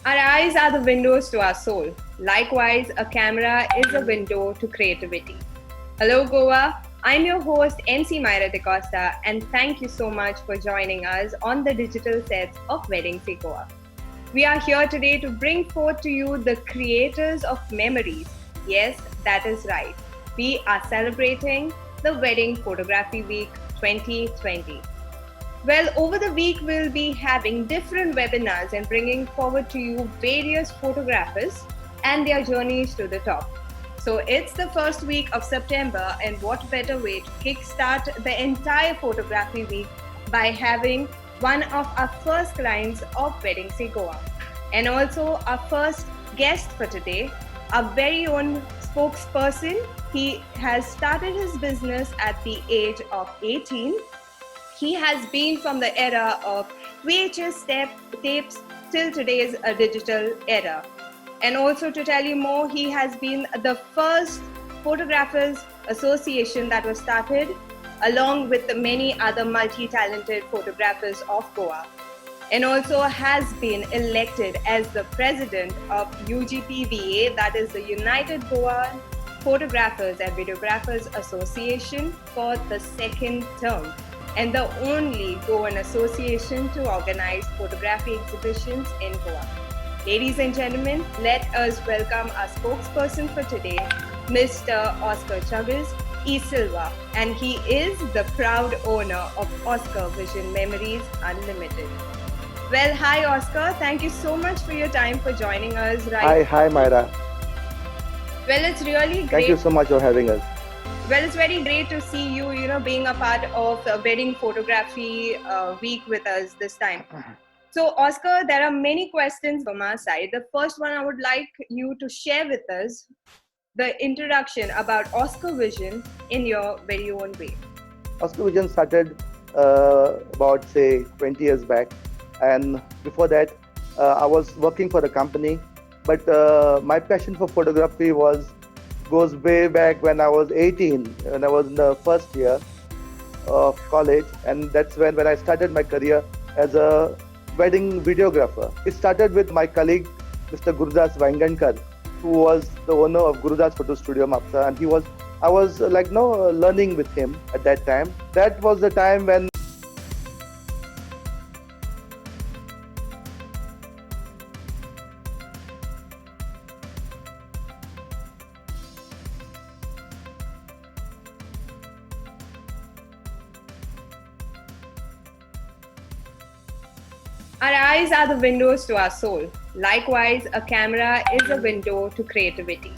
Our eyes are the windows to our soul. Likewise, a camera is a window to creativity. Hello, Goa. I'm your host, MC Myra Dcosta, and thank you so much for joining us on the digital sets of Weddingsdegoa. We are here today to bring forth to you the creators of memories. Yes, that is right. We are celebrating the Wedding Photography Week 2020. Well, over the week, we'll be having different webinars and bringing forward to you various photographers and their journeys to the top. So it's the first week of September, and what better way to kickstart the entire photography week by having one of our first clients of Weddingsdegoa. And also our first guest for today, our very own spokesperson. He has started his business at the age of 18. He has been from the era of VHS tapes till today's digital era. And also to tell you more, he has been the first Photographers Association that was started along with the many other multi-talented photographers of Goa. And also has been elected as the president of UGPVA, that is the United Goa Photographers and Videographers Association, for the second term, and the only Goan association to organize photography exhibitions in Goa. Ladies and gentlemen, let us welcome our spokesperson for today, Mr.Oscar Chagas, Silva, and he is the proud owner of Oscar Vision Memories Unlimited. Well, hi Oscar, thank you so much for your time for joining us. Hi Myra. Well, it's really great. Thank you so much for having us. Well, it's very great to see you, being a part of the Wedding Photography Week with us this time. So, Oscar, there are many questions from our side. The first one, I would like you to share with us the introduction about Oscar Vision in your very own way. Oscar Vision started about, say, 20 years back. And before that, I was working for a company. But my passion for photography goes way back when I was 18, when I was in the first year of college, and that's when I started my career as a wedding videographer. It started with my colleague, Mr. Gurudas Vaingankar, who was the owner of Gurudas Photo Studio, Mapsa, and I was learning with him at that time. That was the time when Our eyes are the windows to our soul. Likewise, a camera is a window to creativity.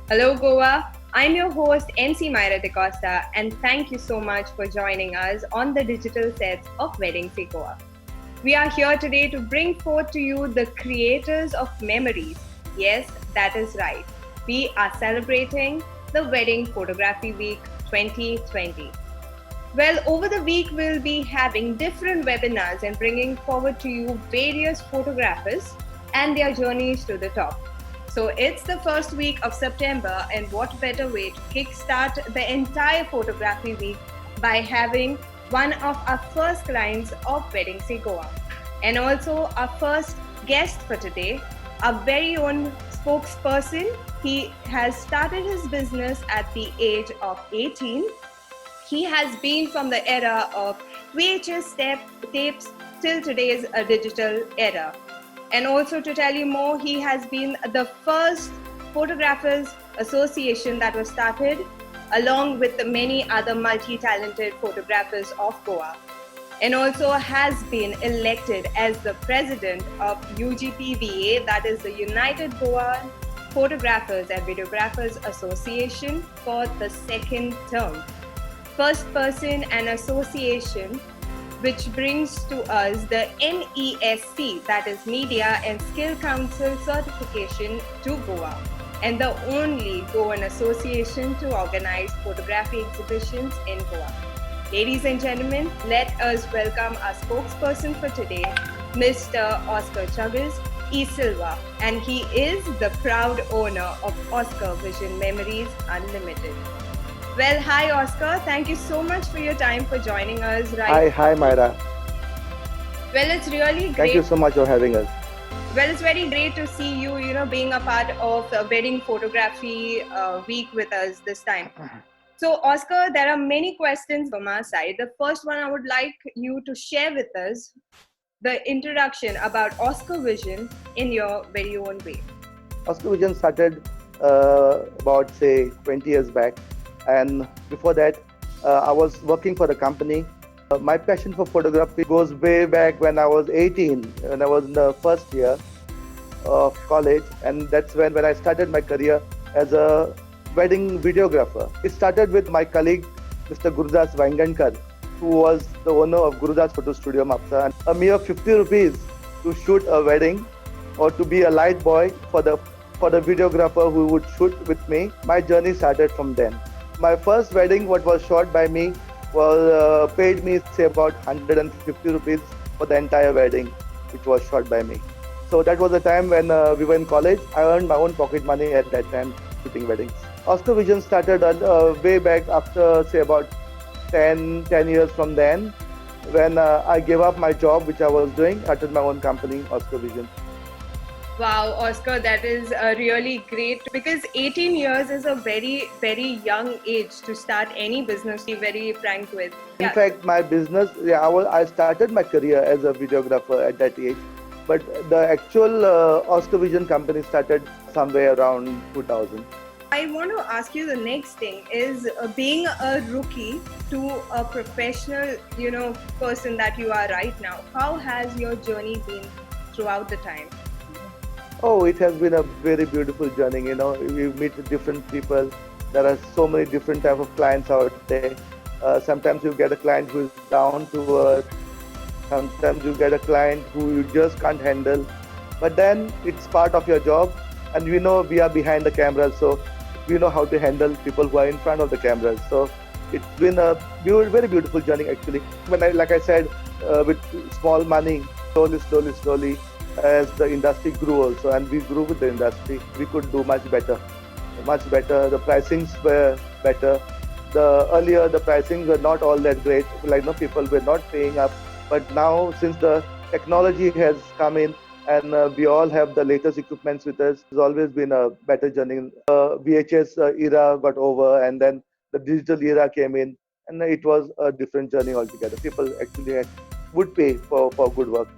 Hello, Goa. I'm your host, MC Myra Dcosta, and thank you so much for joining us on the digital sets of Weddingsdegoa. We are here today to bring forth to you the creators of memories. Yes, that is right. We are celebrating the Wedding Photography Week 2020. Well, over the week, we'll be having different webinars and bringing forward to you various photographers and their journeys to the top. So it's the first week of September, and what better way to kickstart the entire photography week by having one of our first clients of Weddingsdegoa. And also our first guest for today, our very own spokesperson. He has started his business at the age of 18. He has been from the era of VHS tapes till today's digital era. And also to tell you more, he has been the first Photographers Association that was started along with the many other multi-talented photographers of Goa. And also has been elected as the president of UGPVA, that is the United Goa Photographers and Videographers Association, for the second term. First person and association which brings to us the MESC, that is Media and Skill Council certification to Goa, and the only Goan association to organize photography exhibitions in Goa. Ladies and gentlemen, let us welcome our spokesperson for today, Mr.Oscar Chagas, Silva, and he is the proud owner of Oscar Vision Memories Unlimited. Well, hi Oscar, thank you so much for your time for joining us. Hi Myra. Well, it's really great. Thank you so much for having us. Well, it's very great to see you, being a part of Wedding Photography Week with us this time. So, Oscar, there are many questions from our side. The first one I would like you to share with us the introduction about Oscar Vision in your very own way. Oscar Vision started about say 20 years back, and before that, I was working for a company. My passion for photography goes way back when I was 18, when I was in the first year of college, and that's when I started my career as a wedding videographer. It started with my colleague, Mr. Gurudas Vangankar, who was the owner of Gurudas Photo Studio, Mapsa, and a mere 50 rupees to shoot a wedding or to be a light boy for the videographer who would shoot with me. My journey started from then. My first wedding, what was shot by me, was paid me say about 150 rupees for the entire wedding, which was shot by me. So that was the time when we were in college. I earned my own pocket money at that time shooting weddings. Oscar Vision started way back after say about 10 years from then, when I gave up my job which I was doing, started my own company, Oscar Vision. Wow, Oscar, that is really great because 18 years is a very, very young age to start any business, to be very frank with. In fact, my business, I started my career as a videographer at that age, but the actual Oscar Vision company started somewhere around 2000. I want to ask you the next thing is being a rookie to a professional, person that you are right now. How has your journey been throughout the time? Oh, it has been a very beautiful journey. You meet different people. There are so many different type of clients out there. Sometimes you get a client who is down to earth. Sometimes you get a client who you just can't handle. But then it's part of your job, and we know we are behind the cameras, so we know how to handle people who are in front of the cameras. So it's been a very beautiful journey actually. Like I said, with small money, slowly, as the industry grew also, and we grew with the industry, we could do much better. The pricings were better. Earlier the pricings were not all that great, people were not paying up. But now, since the technology has come in and we all have the latest equipments with us, it's always been a better journey. VHS era got over, and then the digital era came in, and it was a different journey altogether. People actually would pay for good work.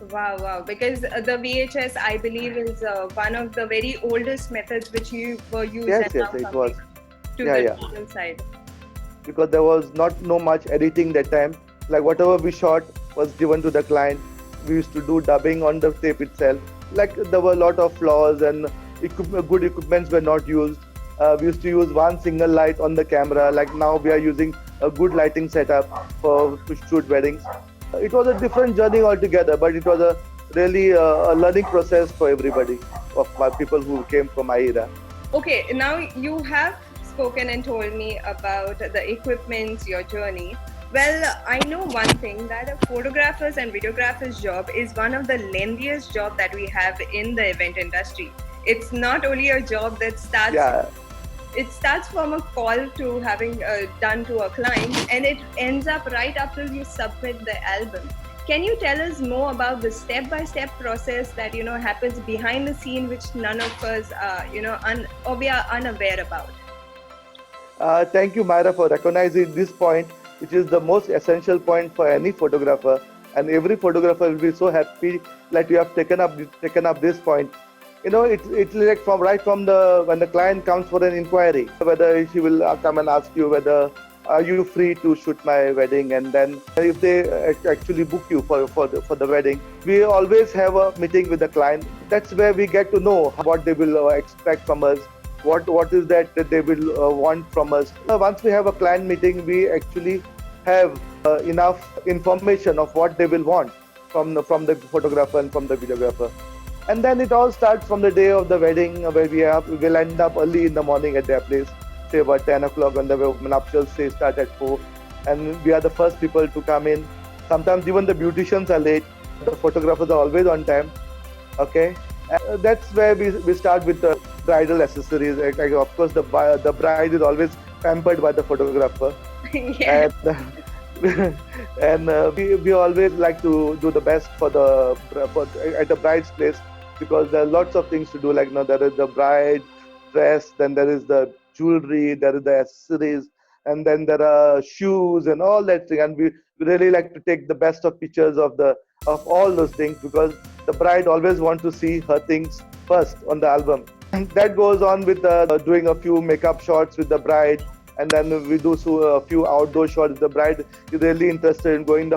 Wow. Because the VHS, I believe, is one of the very oldest methods which you were used. Yes, it was. To the digital side. Because there was not much editing that time. Like whatever we shot was given to the client. We used to do dubbing on the tape itself. Like there were a lot of flaws, and good equipments were not used. We used to use one single light on the camera. Like now we are using a good lighting setup to shoot weddings. It was a different journey altogether, but it was a really a learning process for everybody, of my people who came from my era. Okay, now you have spoken and told me about the equipment, your journey. Well, I know one thing, that a photographer's and videographer's job is one of the lengthiest job that we have in the event industry. It's not only a job that starts. Yeah. It starts from a call to having done to a client, and it ends up right after you submit the album. Can you tell us more about the step-by-step process that happens behind the scene, which none of us or we are unaware about? Thank you, Myra, for recognizing this point, which is the most essential point for any photographer, and every photographer will be so happy that you have taken up this point. It's like from when the client comes for an inquiry, whether she will come and ask you whether are you free to shoot my wedding, and then if they actually book you for the wedding, we always have a meeting with the client. That's where we get to know what they will expect from us, what is that they will want from us. Once we have a client meeting, we actually have enough information of what they will want from the photographer and from the videographer. And then it all starts from the day of the wedding, where we'll end up early in the morning at their place, say about 10 o'clock, when the nuptials start at 4. And we are the first people to come in. Sometimes even the beauticians are late. The photographers are always on time. Okay. And that's where we start with the bridal accessories. Of course, the bride is always pampered by the photographer. Yeah. And And we always like to do the best for at the bride's place, because there are lots of things to do. Like, there is the bride dress, then there is the jewelry, there is the accessories, and then there are shoes and all that thing. And we really like to take the best of pictures of all those things, because the bride always want to see her things first on the album. And that goes on with doing a few makeup shots with the bride, and then we do a few outdoor shots. The bride is really interested in going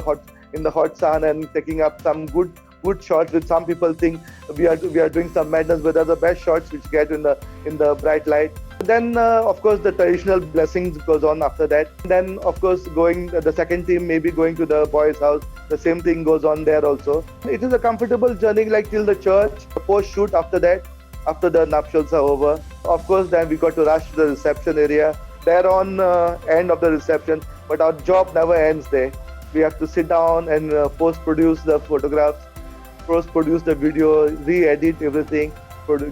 in the hot sun and taking up some good shots, which some people think we are doing some madness, but are the best shots which get in the bright light. Then of course the traditional blessings goes on after that. Then of course going the second team maybe going to the boy's house. The same thing goes on there also. It is a comfortable journey, like till the church. Post shoot after that, after the nuptials are over. Of course then we got to rush to the reception area. There on end of the reception, but our job never ends there. We have to sit down and post-produce the photographs, post-produce the video, re-edit everything,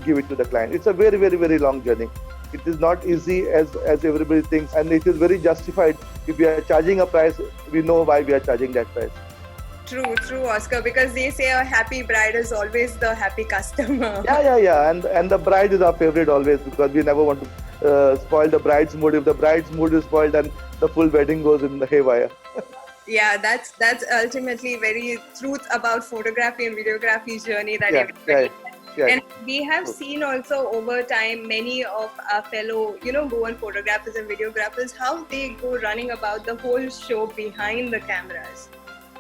give it to the client. It's a very, very, very long journey. It is not easy as everybody thinks, and it is very justified. If we are charging a price, we know why we are charging that price. True, Oscar, because they say a happy bride is always the happy customer. Yeah. And the bride is our favorite always, because we never want to spoil the bride's mood. If the bride's mood is spoiled, then the full wedding goes in the haywire. Yeah, that's ultimately very truth about photography and videography journey that everybody has. Yeah. And we have seen also over time many of our fellow, Goan photographers and videographers, how they go running about the whole show behind the cameras.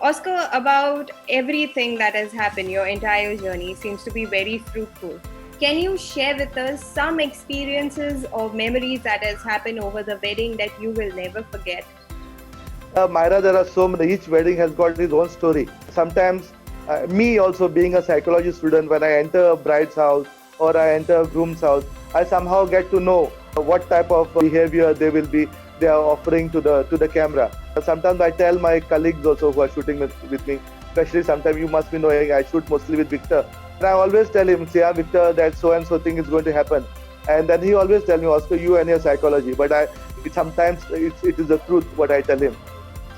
Oscar, about everything that has happened, your entire journey seems to be very fruitful. Can you share with us some experiences or memories that has happened over the wedding that you will never forget? Myra, there are so many. Each wedding has got its own story. Sometimes, me also being a psychology student, when I enter a bride's house or I enter a groom's house, I somehow get to know what type of behavior they are offering to the camera. Sometimes I tell my colleagues also who are shooting with me, especially sometimes you must be knowing I shoot mostly with Victor. And I always tell him, see, Victor, that so and so thing is going to happen. And then he always tells me, Oscar, you and your psychology. But sometimes it is the truth what I tell him.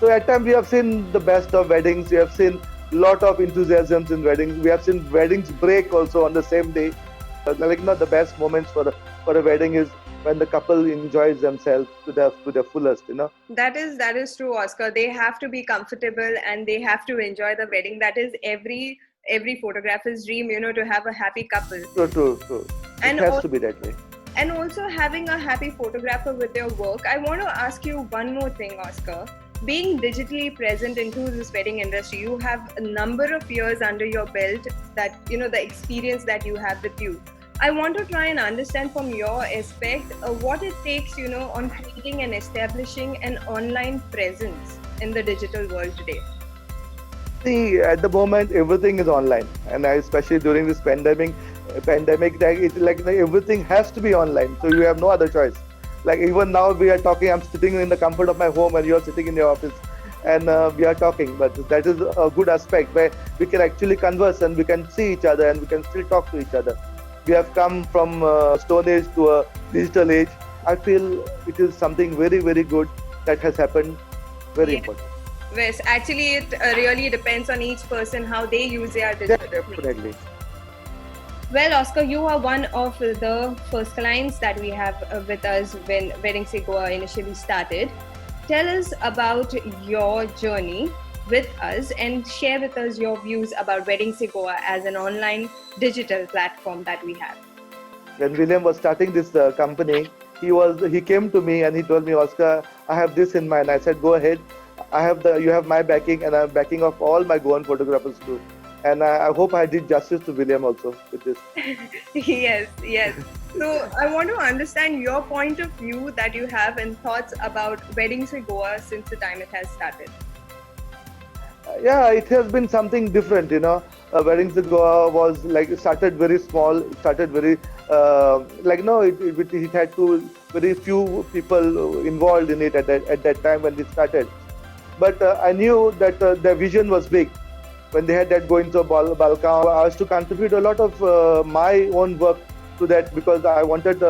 So at times we have seen the best of weddings. We have seen lot of enthusiasms in weddings. We have seen weddings break also on the same day. The best moments for a wedding is when the couple enjoys themselves to their fullest. That is true, Oscar. They have to be comfortable and they have to enjoy the wedding. That is every photographer's dream, to have a happy couple. True. And it has to be that way. And also having a happy photographer with their work. I want to ask you one more thing, Oscar. Being digitally present into this wedding industry, you have a number of years under your belt that, the experience that you have with you. I want to try and understand from your aspect what it takes, on creating and establishing an online presence in the digital world today. See, at the moment, everything is online. And especially during this pandemic, everything has to be online. So you have no other choice. Like even now we are talking, I'm sitting in the comfort of my home and you're sitting in your office and we are talking. But that is a good aspect where we can actually converse and we can see each other and we can still talk to each other. We have come from Stone Age to a digital age. I feel it is something very, very good that has happened. Very important. Yes, actually it really depends on each person how they use their digital. Definitely. Well, Oscar, you are one of the first clients that we have with us when Weddingsdegoa initially started. Tell us about your journey with us and share with us your views about Weddingsdegoa as an online digital platform that we have. When William was starting this company, he came to me and he told me, Oscar, I have this in mind. I said, go ahead. You have my backing and I have backing of all my Goan photographers too. And I hope I did justice to William also with this. Yes. So I want to understand your point of view that you have and thoughts about Weddingsdegoa since the time it has started. Yeah, it has been something different, Weddingsdegoa was started very small. It started very it had very few people involved in it at that time when it started. But I knew that their vision was big. When they had that going to Balkan, I was to contribute a lot of my own work to that because I wanted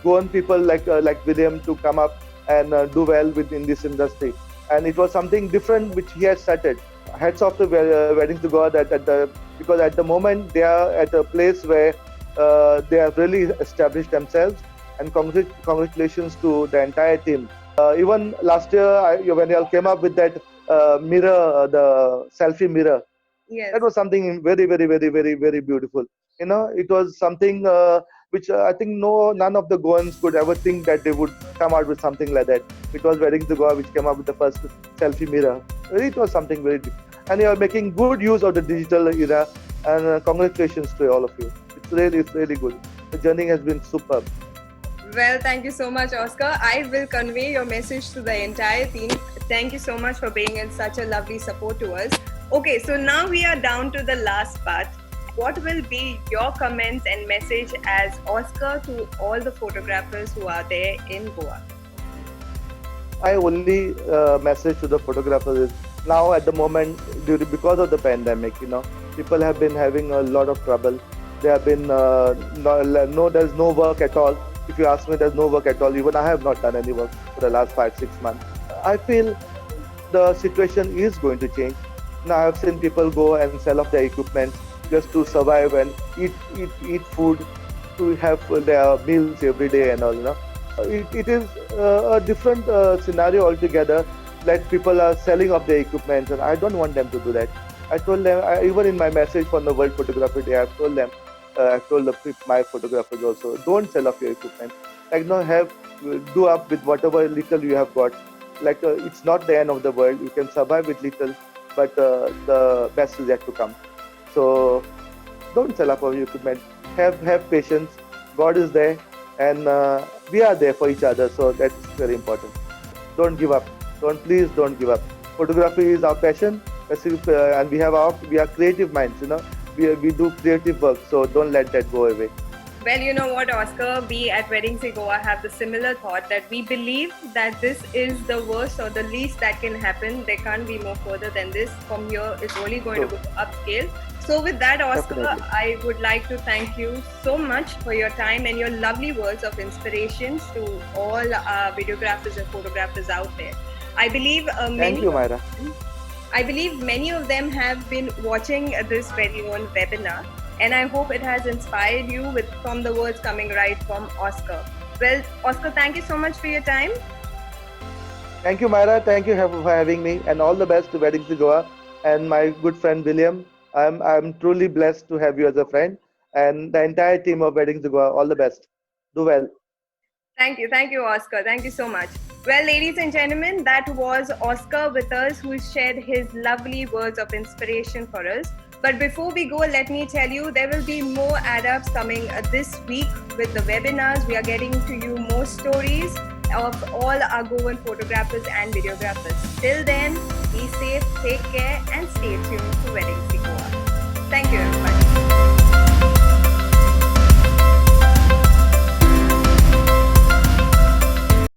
Goan people like William to come up and do well in this industry. and it was something different which he had started. Hats off to Weddingsdegoa because at the moment they are at a place where they have really established themselves, and congratulations to the entire team. Even last year, when you all came up with that mirror, the selfie mirror, Yes. that was something very, very, very, very, very beautiful. It was something which I think none of the Goans could ever think that they would come out with something like that. It was Weddingsdegoa which came up with the first selfie mirror. It was something very deep. And you are making good use of the digital era, and congratulations to all of you. It's really good. The journey has been superb. Well, thank you so much, Oscar. I will convey your message to the entire team. Thank you so much for being in such a lovely support to us. Okay, so now we are down to the last part. What will be your comments and message as Oscar to all the photographers who are there in Goa? My only message to the photographers is, now at the moment, because of the pandemic, people have been having a lot of trouble. There have been there's no work at all. If you ask me, there's no work at all. Even I have not done any work for the last 5-6 months. I feel the situation is going to change. Now I've seen people go and sell off their equipment just to survive and eat food, to have their meals every day and all. It is a different scenario altogether. Like, people are selling off their equipment, and I don't want them to do that. I told them, even in my message from the World Photography Day, I've told them, my photographers also, don't sell off your equipment. Do up with whatever little you have got. It's not the end of the world. You can survive with little, but the best is yet to come. So don't sell up your equipment. Have patience. God is there, and we are there for each other. So that's very important. Don't give up. Please don't give up. Photography is our passion, and we are creative minds. We do creative work. So don't let that go away. Well, you know what, Oscar, we at Weddingsdegoa have the similar thought that we believe that this is the worst or the least that can happen. There can't be more further than this. From here, it's only going to go upscale. So with that, Oscar, definitely, I would like to thank you so much for your time and your lovely words of inspiration to all videographers and photographers out there. I believe thank you, Myra. I believe many of them have been watching this very own webinar, and I hope it has inspired you from the words coming right from Oscar. Well, Oscar, thank you so much for your time. Thank you, Myra. Thank you for having me, and all the best to Weddingsdegoa and my good friend William. I'm truly blessed to have you as a friend, and the entire team of Weddingsdegoa. All the best. Do well. Thank you, Oscar. Thank you so much. Well, ladies and gentlemen, that was Oscar with us, who shared his lovely words of inspiration for us. But before we go, let me tell you, there will be more add-ups coming this week with the webinars. We are getting to you more stories of all our Goan photographers and videographers. Till then, be safe, take care, and stay tuned to Weddingsdegoa. Thank you, everybody.